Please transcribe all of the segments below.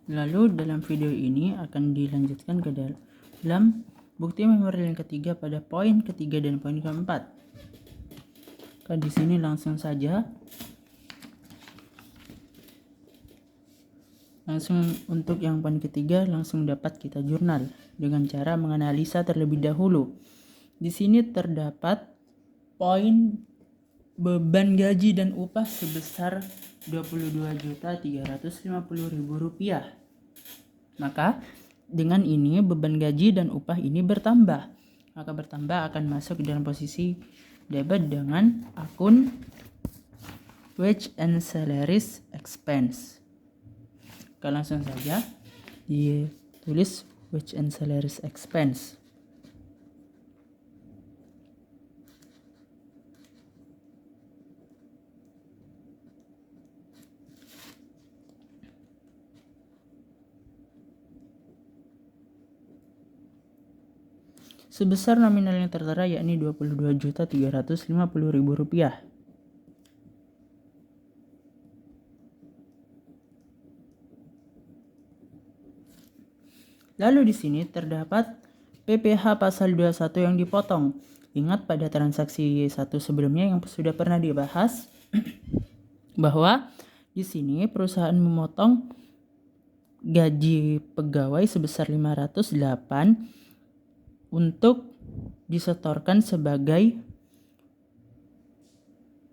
Lalu dalam video ini akan dilanjutkan ke dalam bukti memorial yang ketiga pada poin ketiga dan poin keempat. Di sini langsung saja. Langsung untuk yang poin ketiga langsung dapat kita jurnal dengan cara menganalisa terlebih dahulu. Di sini terdapat poin beban gaji dan upah sebesar Rp22.350.000. Maka dengan ini beban gaji dan upah ini bertambah. Maka bertambah akan masuk dalam posisi debit dengan akun wage and salaries expense. Langsung saja ditulis wage and salaries expense. Sebesar nominal yang tertera yakni Rp22.350.000. Lalu di sini terdapat PPh pasal 21 yang dipotong. Ingat pada transaksi 1 sebelumnya yang sudah pernah dibahas bahwa di sini perusahaan memotong gaji pegawai sebesar 508 untuk disetorkan sebagai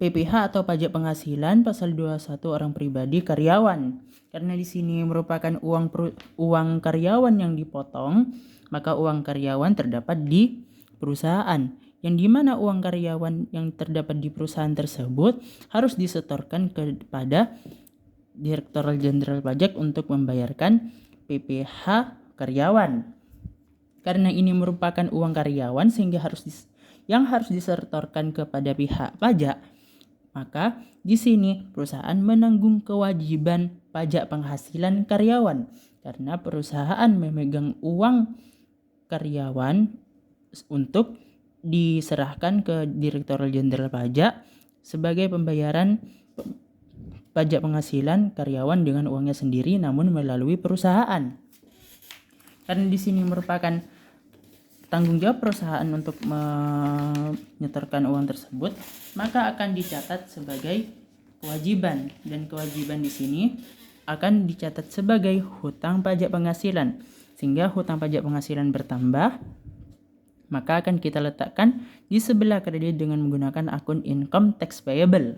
PPh atau pajak penghasilan pasal 21 orang pribadi karyawan. Karena di sini merupakan uang karyawan yang dipotong, maka uang karyawan terdapat di perusahaan. Yang dimana uang karyawan yang terdapat di perusahaan tersebut harus disetorkan kepada Direktorat Jenderal Pajak untuk membayarkan PPh karyawan. Karena ini merupakan uang karyawan sehingga harus disetorkan kepada pihak pajak, maka di sini perusahaan menanggung kewajiban pajak penghasilan karyawan karena perusahaan memegang uang karyawan untuk diserahkan ke Direktorat Jenderal Pajak sebagai pembayaran pajak penghasilan karyawan dengan uangnya sendiri namun melalui perusahaan. Karena di sini merupakan tanggung jawab perusahaan untuk menyetorkan uang tersebut, maka akan dicatat sebagai kewajiban, dan kewajiban di sini akan dicatat sebagai hutang pajak penghasilan. Sehingga hutang pajak penghasilan bertambah, maka akan kita letakkan di sebelah kredit dengan menggunakan akun income tax payable.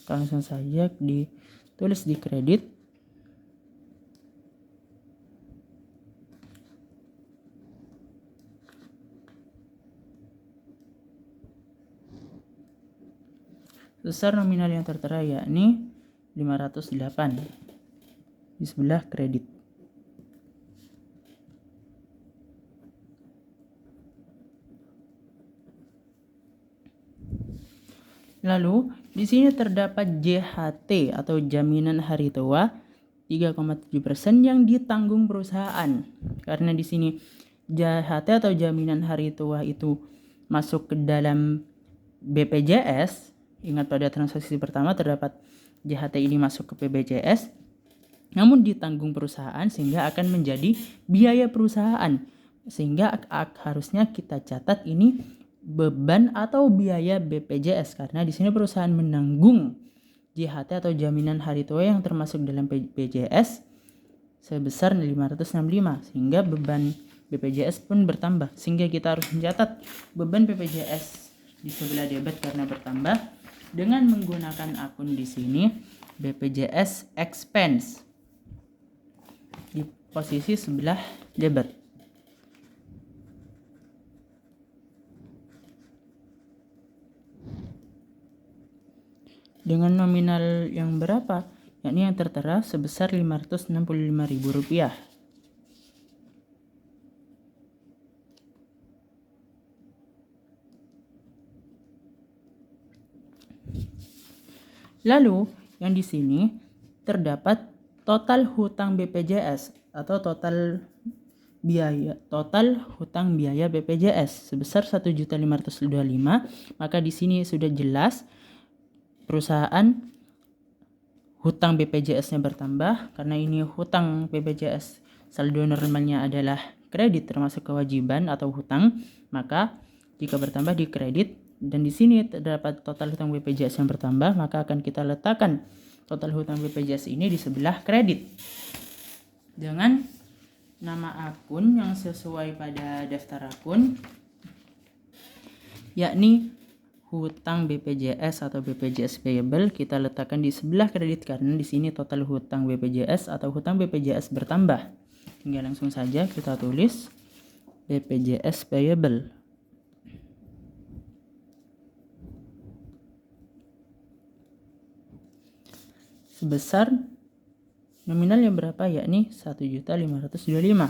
Langsung saja ditulis di kredit. Besar nominal yang tertera yakni 508 di sebelah kredit. Lalu di sini terdapat JHT atau jaminan hari tua 3,7% yang ditanggung perusahaan. Karena di sini JHT atau jaminan hari tua itu masuk ke dalam BPJS. Ingat pada transaksi pertama terdapat JHT ini masuk ke BPJS, namun ditanggung perusahaan sehingga akan menjadi biaya perusahaan. Sehingga harusnya kita catat ini beban atau biaya BPJS karena di sini perusahaan menanggung JHT atau jaminan hari tua yang termasuk dalam BPJS sebesar 565 sehingga beban BPJS pun bertambah, sehingga kita harus mencatat beban BPJS di sebelah debit karena bertambah dengan menggunakan akun di sini BPJS expense di posisi sebelah debit. Dengan nominal yang berapa? Yakni yang tertera sebesar Rp565.000. Lalu yang di sini terdapat total hutang BPJS atau total hutang biaya BPJS sebesar 1.525. Maka di sini sudah jelas perusahaan hutang BPJS-nya bertambah karena ini hutang BPJS saldo normalnya adalah kredit termasuk kewajiban atau hutang, maka jika bertambah di kredit dan di sini terdapat total hutang BPJS yang bertambah, maka akan kita letakkan total hutang BPJS ini di sebelah kredit dengan nama akun yang sesuai pada daftar akun, yakni hutang BPJS atau BPJS payable kita letakkan di sebelah kredit karena di sini total hutang BPJS atau hutang BPJS bertambah. Tinggal langsung saja kita tulis BPJS payable. Sebesar nominal yang berapa, yakni 1.525.000.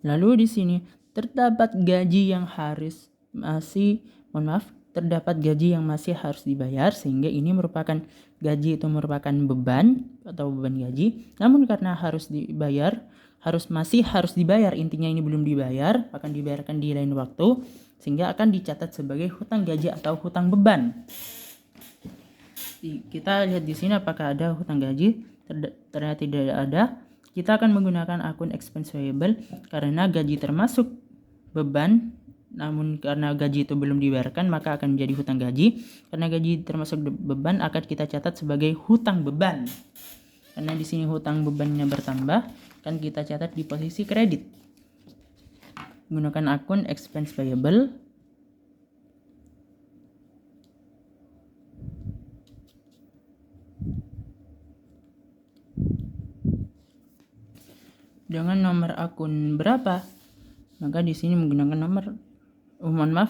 Lalu di sini terdapat gaji yang terdapat gaji yang masih harus dibayar, sehingga ini merupakan gaji itu merupakan beban atau beban gaji. Namun karena harus dibayar, masih harus dibayar, intinya ini belum dibayar, akan dibayarkan di lain waktu, sehingga akan dicatat sebagai hutang gaji atau hutang beban. Kita lihat di sini apakah ada hutang gaji. Ternyata tidak ada. Kita akan menggunakan akun expense payable karena gaji termasuk beban, namun karena gaji itu belum dibayarkan maka akan menjadi hutang gaji. Karena gaji termasuk beban akan kita catat sebagai hutang beban. Karena di sini hutang bebannya bertambah, kan kita catat di posisi kredit. Menggunakan akun expense payable. Dengan nomor akun berapa? Maka di sini menggunakan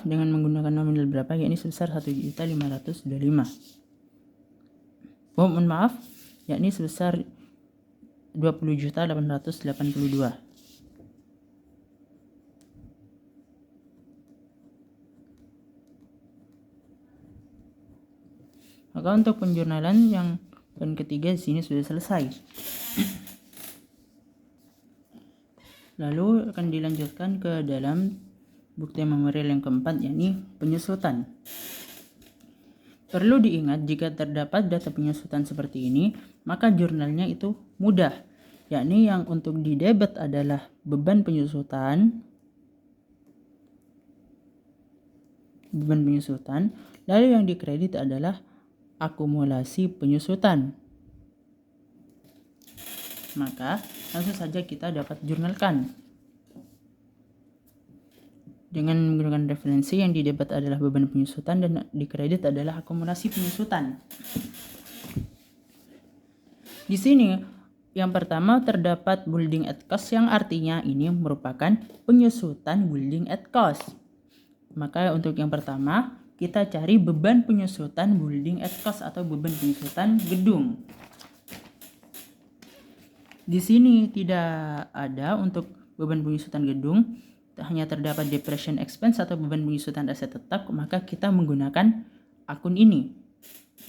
dengan menggunakan nominal berapa, yakni sebesar 1.525.000. Yakni sebesar 20.882. Maka untuk penjurnalan yang poin ketiga di sini sudah selesai. Lalu akan dilanjutkan ke dalam bukti memorial yang keempat, yakni penyusutan. Perlu diingat jika terdapat data penyusutan seperti ini, maka jurnalnya itu mudah, yakni yang untuk di debit adalah beban penyusutan, lalu yang di kredit adalah akumulasi penyusutan. Maka langsung saja kita dapat jurnalkan dengan menggunakan referensi. Yang di debit adalah beban penyusutan dan di kredit adalah akumulasi penyusutan. Di sini yang pertama terdapat building at cost, yang artinya ini merupakan penyusutan building at cost. Maka untuk yang pertama kita cari beban penyusutan building at cost atau beban penyusutan gedung. Di sini tidak ada untuk beban penyusutan gedung, hanya terdapat depreciation expense atau beban penyusutan aset tetap, maka kita menggunakan akun ini.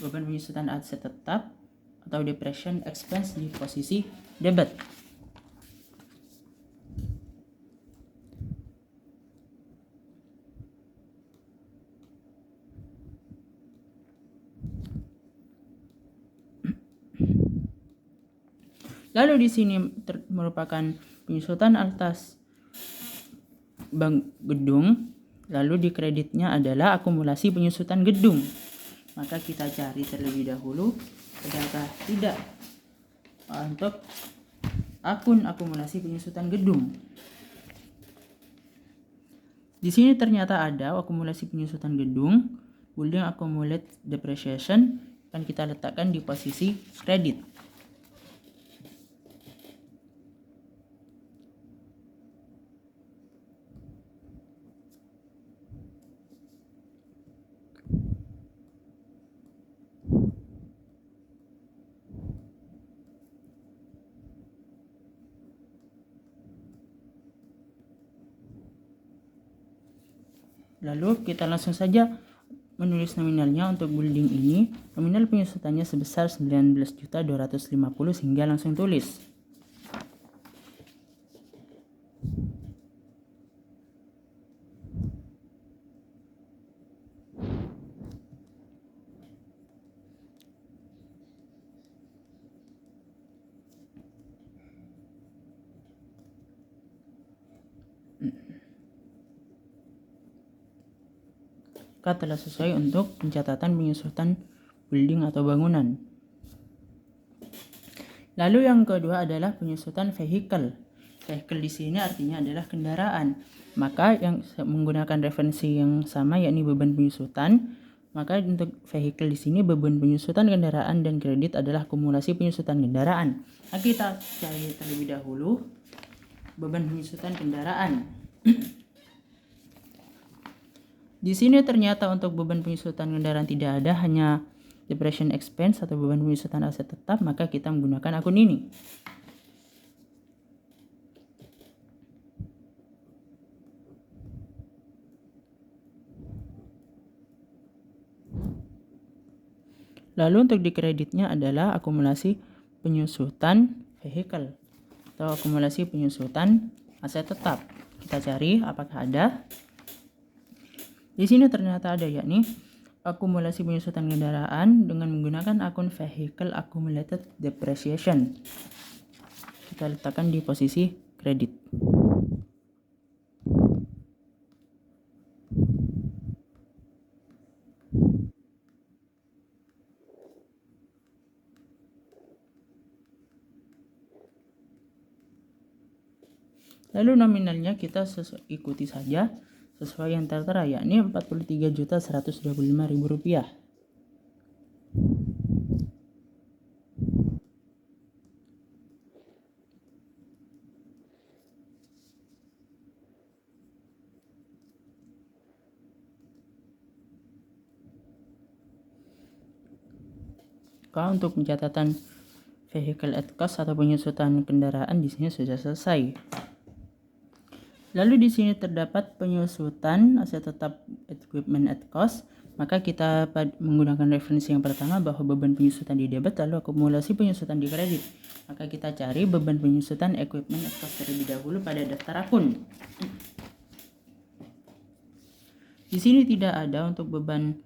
Beban penyusutan aset tetap atau depreciation expense di posisi debit. Lalu di sini merupakan penyusutan atas bank gedung, lalu di kreditnya adalah akumulasi penyusutan gedung. Maka kita cari terlebih dahulu adakah tidak untuk akun akumulasi penyusutan gedung. Di sini ternyata ada akumulasi penyusutan gedung, building accumulate depreciation, kan kita letakkan di posisi kredit. Lalu kita langsung saja menulis nominalnya untuk building ini, nominal penyusutannya sebesar 19.250 sehingga langsung tulis. Maka telah sesuai untuk pencatatan penyusutan building atau bangunan. Lalu yang kedua adalah penyusutan vehicle. Vehicle di sini artinya adalah kendaraan. Maka yang menggunakan referensi yang sama yakni beban penyusutan. Maka untuk vehicle di sini beban penyusutan kendaraan dan kredit adalah akumulasi penyusutan kendaraan. Nah, kita cari terlebih dahulu beban penyusutan kendaraan. Di sini ternyata untuk beban penyusutan kendaraan tidak ada, hanya depreciation expense atau beban penyusutan aset tetap, maka kita menggunakan akun ini. Lalu untuk di kreditnya adalah akumulasi penyusutan vehicle atau akumulasi penyusutan aset tetap. Kita cari apakah ada. Di sini ternyata ada, yakni akumulasi penyusutan kendaraan dengan menggunakan akun vehicle accumulated depreciation. Kita letakkan di posisi kredit. Lalu nominalnya kita ikuti saja sesuai yang tertera, yakni Rp43.125.000. Maka untuk pencatatan vehicle at cost atau penyusutan kendaraan di sini sudah selesai. Lalu di sini terdapat penyusutan aset tetap equipment at cost. Maka kita menggunakan referensi yang pertama bahwa beban penyusutan di debit lalu akumulasi penyusutan di kredit. Maka kita cari beban penyusutan equipment at cost terlebih dahulu pada daftar akun. Di sini tidak ada untuk beban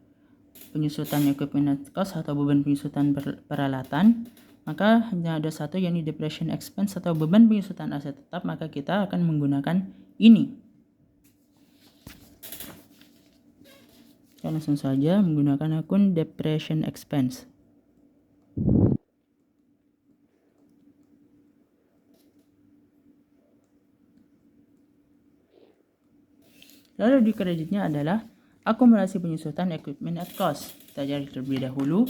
penyusutan equipment at cost atau beban penyusutan peralatan. Maka hanya ada satu, yakni depreciation expense atau beban penyusutan aset tetap, maka kita akan menggunakan ini. Kita langsung saja menggunakan akun depreciation expense. Lalu di kreditnya adalah akumulasi penyusutan equipment at cost. Kita cari terlebih dahulu.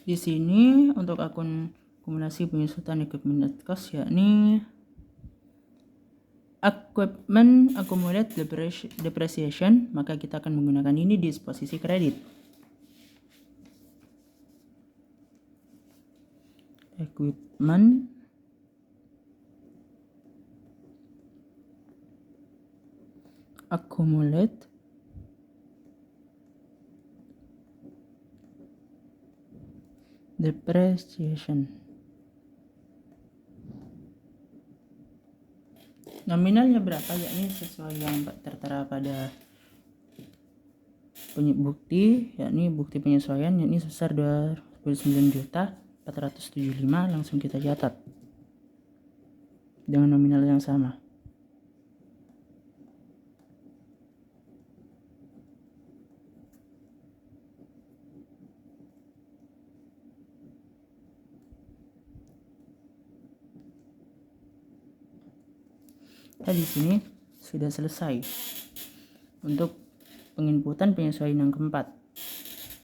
Di sini untuk akun akumulasi penyusutan equipment at cost, yakni equipment accumulate depreciation, maka kita akan menggunakan ini di posisi kredit. Equipment accumulate depreciation. Nominalnya berapa, yakni sesuai yang tertera pada bukti, yakni bukti penyesuaian, yakni sebesar 29.475. Langsung kita catat dengan nominal yang sama. Di sini sudah selesai untuk penginputan penyesuaian yang keempat.